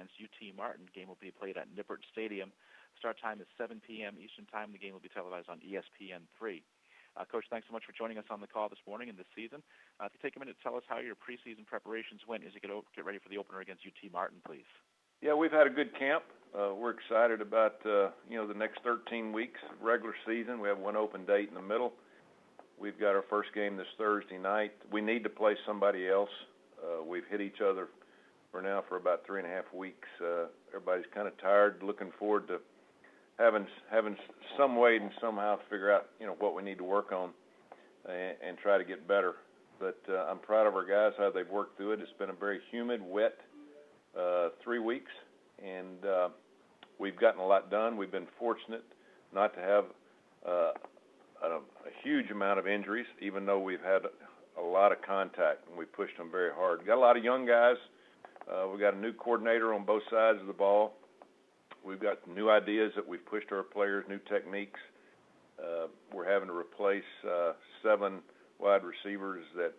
against UT Martin. Game will be played at Nippert Stadium. Start time is 7 p.m. Eastern Time. The game will be televised on ESPN3. Coach, thanks so much for joining us on the call this morning and this season. If you take a minute to tell us how your preseason preparations went as you get ready for the opener against UT Martin, please. Yeah, we've had a good camp. We're excited about the next 13 weeks of regular season. We have one open date in the middle. We've got our first game this Thursday night. We need to play somebody else. We've hit each other for about 3.5 weeks. Everybody's kind of tired, looking forward to having some way and somehow figure out what we need to work on and try to get better. But I'm proud of our guys, how they've worked through it. It's been a very humid, wet 3 weeks, and we've gotten a lot done. We've been fortunate not to have a huge amount of injuries, even though we've had a lot of contact, and we pushed them very hard. Got a lot of young guys. We've got a new coordinator on both sides of the ball. We've got new ideas that we've pushed our players, new techniques. We're having to replace 7 wide receivers that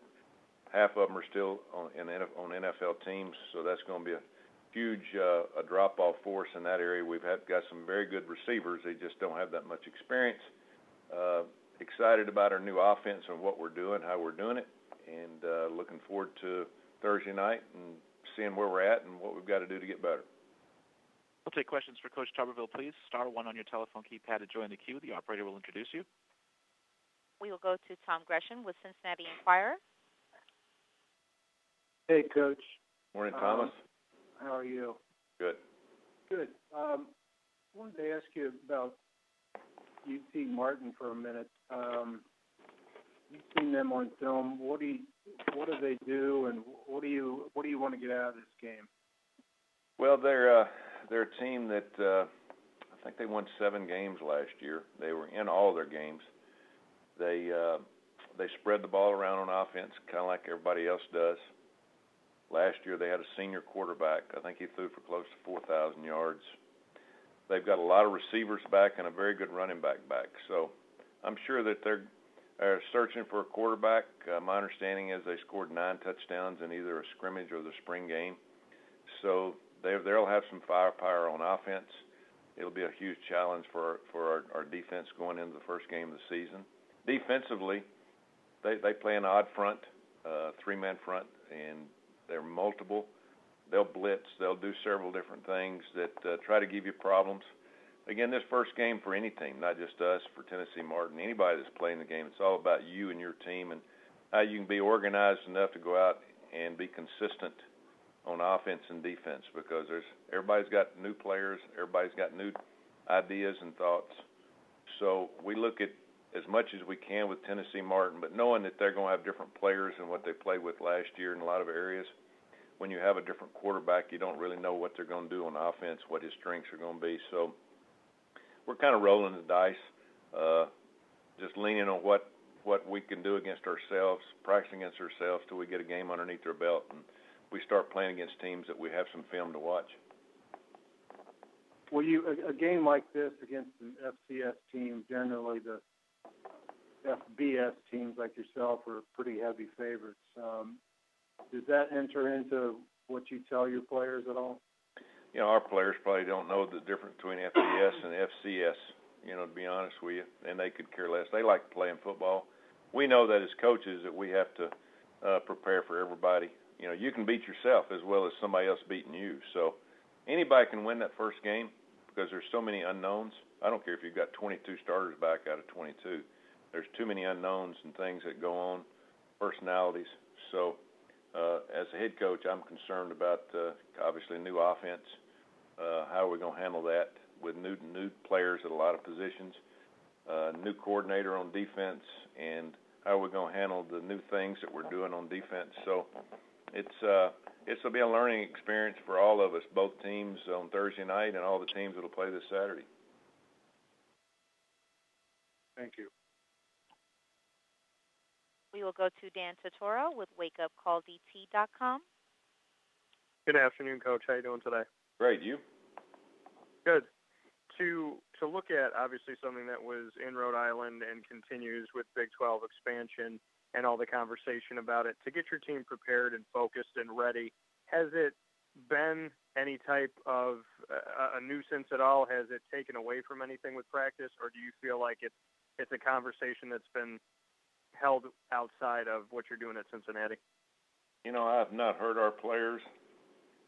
half of them are still on NFL teams, so that's going to be a huge a drop-off for us in that area. We've got some very good receivers. They just don't have that much experience. Excited about our new offense and what we're doing, how we're doing it, and looking forward to Thursday night and seeing where we're at and what we've got to do to get better. We'll take questions for Coach Tuberville, please. Star 1 on your telephone keypad to join the queue. The operator will introduce you. We will go to Tom Gresham with Cincinnati Enquirer. Hey, Coach. Morning, Thomas. How are you? Good. Good. Wanted to ask you about UT Martin for a minute. You've seen them on film. What do they do, and what do you want to get out of this game? Well, they're a team that I think they won 7 games last year. They were in all their games. They spread the ball around on offense, kind of like everybody else does. Last year they had a senior quarterback. I think he threw for close to 4,000 yards. They've got a lot of receivers back and a very good running back. So I'm sure that they're searching for a quarterback. My understanding is they scored 9 touchdowns in either a scrimmage or the spring game. So they'll have some firepower on offense. It'll be a huge challenge for our defense going into the first game of the season. Defensively, they play an odd front, 3-man front, and they're multiple. They'll blitz. They'll do several different things that try to give you problems. Again, this first game for any team, not just us, for Tennessee Martin, anybody that's playing the game, it's all about you and your team and how you can be organized enough to go out and be consistent on offense and defense, because everybody's got new players, everybody's got new ideas and thoughts. So we look at as much as we can with Tennessee Martin, but knowing that they're going to have different players than what they played with last year in a lot of areas. When you have a different quarterback, you don't really know what they're going to do on offense, what his strengths are going to be. So we're kind of rolling the dice, just leaning on what we can do against ourselves, practicing against ourselves till we get a game underneath our belt and we start playing against teams that we have some film to watch. Well, a game like this against an FCS team, generally the FBS teams like yourself are pretty heavy favorites. Does that enter into what you tell your players at all? Our players probably don't know the difference between FBS and FCS, to be honest with you, and they could care less. They like playing football. We know that as coaches that we have to prepare for everybody. You can beat yourself as well as somebody else beating you. So anybody can win that first game because there's so many unknowns. I don't care if you've got 22 starters back out of 22. There's too many unknowns and things that go on, personalities. So as a head coach, I'm concerned about, obviously, new offense. How are we going to handle that with new players at a lot of positions, new coordinator on defense, and how are we going to handle the new things that we're doing on defense. So it'll be a learning experience for all of us, both teams on Thursday night and all the teams that will play this Saturday. Thank you. We will go to Dan Tortora with WakeUpCallDT.com. Good afternoon, Coach. How are you doing today? Great. You? Good. To look at, obviously, something that was in Rhode Island and continues with Big 12 expansion and all the conversation about it, to get your team prepared and focused and ready, has it been any type of a nuisance at all? Has it taken away from anything with practice, or do you feel like it's a conversation that's been held outside of what you're doing at Cincinnati? You know, I've not heard our players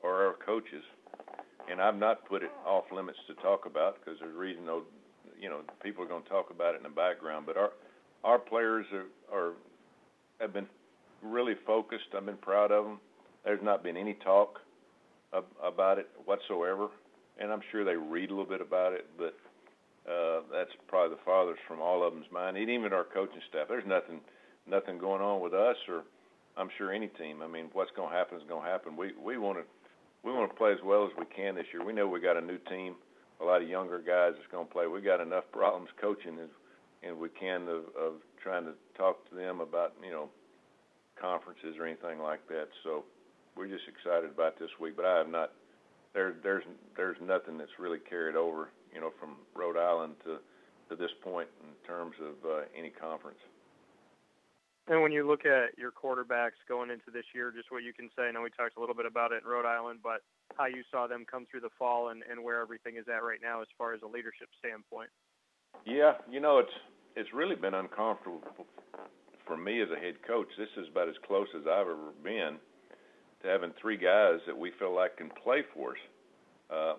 or our coaches, and I've not put it off limits to talk about because there's a reason, people are going to talk about it in the background. But our players have been really focused. I've been proud of them. There's not been any talk about it whatsoever, and I'm sure they read a little bit about it, but that's probably the farthest from all of them's mind. And even our coaching staff, there's nothing going on with us, or I'm sure any team. I mean, what's going to happen is going to happen. We want to play as well as we can this year. We know we got a new team, a lot of younger guys that's going to play. We got enough problems coaching and we can of trying to talk to them about conferences or anything like that. So we're just excited about this week. But I have not. There's nothing that's really carried over from Rhode Island to this point in terms of any conference. And when you look at your quarterbacks going into this year, just what you can say, I know we talked a little bit about it in Rhode Island, but how you saw them come through the fall and where everything is at right now as far as a leadership standpoint. Yeah, it's really been uncomfortable for me as a head coach. This is about as close as I've ever been to having three guys that we feel like can play for us.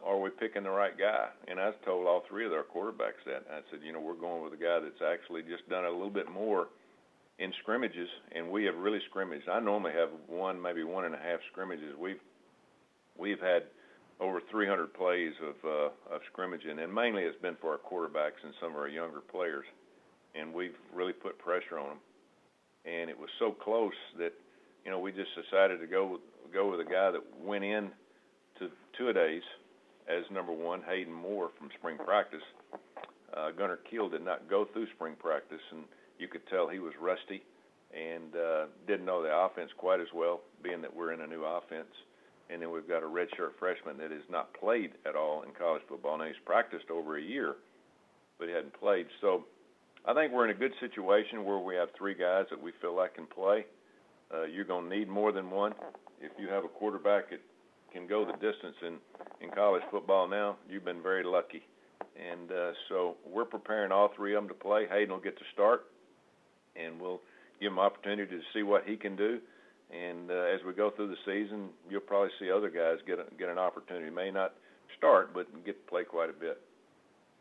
Are we picking the right guy? And I told all three of our quarterbacks that. I said, we're going with a guy that's actually just done a little bit more in scrimmages, and we have really scrimmaged. I normally have one, maybe 1.5 scrimmages. We've had over 300 plays of scrimmaging, and mainly it's been for our quarterbacks and some of our younger players, and we've really put pressure on them. And it was so close that we just decided to go with a guy that went in to two-a-days as number one, Hayden Moore from spring practice. Gunnar Keel did not go through spring practice, and you could tell he was rusty and didn't know the offense quite as well, being that we're in a new offense. And then we've got a redshirt freshman that has not played at all in college football. Now, he's practiced over a year, but he hadn't played. So I think we're in a good situation where we have three guys that we feel like can play. You're going to need more than one. If you have a quarterback that can go the distance in college football now, you've been very lucky. And so we're preparing all three of them to play. Hayden will get to start, and we'll give him opportunity to see what he can do. And as we go through the season, you'll probably see other guys get an opportunity. May not start, but get to play quite a bit.